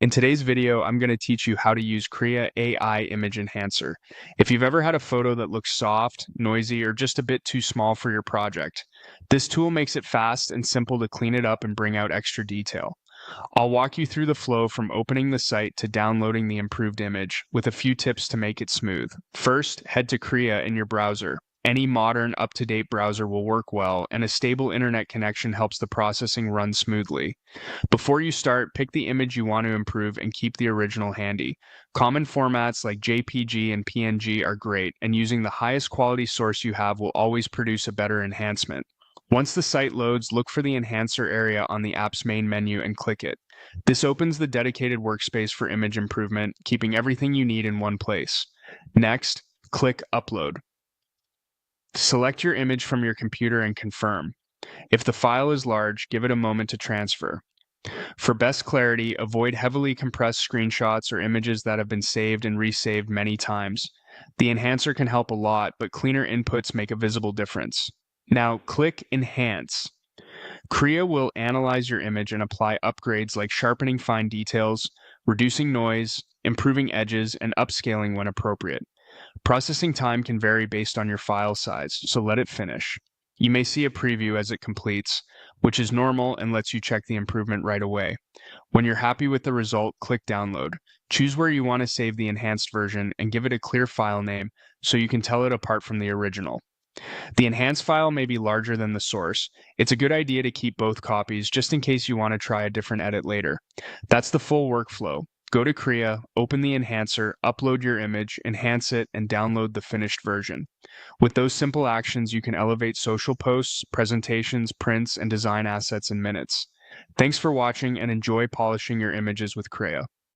In today's video, I'm going to teach you how to use Krea AI Image Enhancer. If you've ever had a photo that looks soft, noisy, or just a bit too small for your project, this tool makes it fast and simple to clean it up and bring out extra detail. I'll walk you through the flow from opening the site to downloading the improved image with a few tips to make it smooth. First, head to Krea in your browser. Any modern, up-to-date browser will work well, and a stable internet connection helps the processing run smoothly. Before you start, pick the image you want to improve and keep the original handy. Common formats like JPG and PNG are great, and using the highest quality source you have will always produce a better enhancement. Once the site loads, look for the Enhancer area on the app's main menu and click it. This opens the dedicated workspace for image improvement, keeping everything you need in one place. Next, click Upload. Select your image from your computer and confirm. If the file is large, give it a moment to transfer. For best clarity, avoid heavily compressed screenshots or images that have been saved and resaved many times. The enhancer can help a lot, but cleaner inputs make a visible difference. Now click Enhance. Krea will analyze your image and apply upgrades like sharpening fine details, reducing noise, improving edges, and upscaling when appropriate. Processing time can vary based on your file size, so let it finish. You may see a preview as it completes, which is normal and lets you check the improvement right away. When you're happy with the result, click Download. Choose where you want to save the enhanced version and give it a clear file name so you can tell it apart from the original. The enhanced file may be larger than the source. It's a good idea to keep both copies just in case you want to try a different edit later. That's the full workflow. Go to Krea, open the enhancer, upload your image, enhance it, and download the finished version. With those simple actions, you can elevate social posts, presentations, prints, and design assets in minutes. Thanks for watching and enjoy polishing your images with Krea.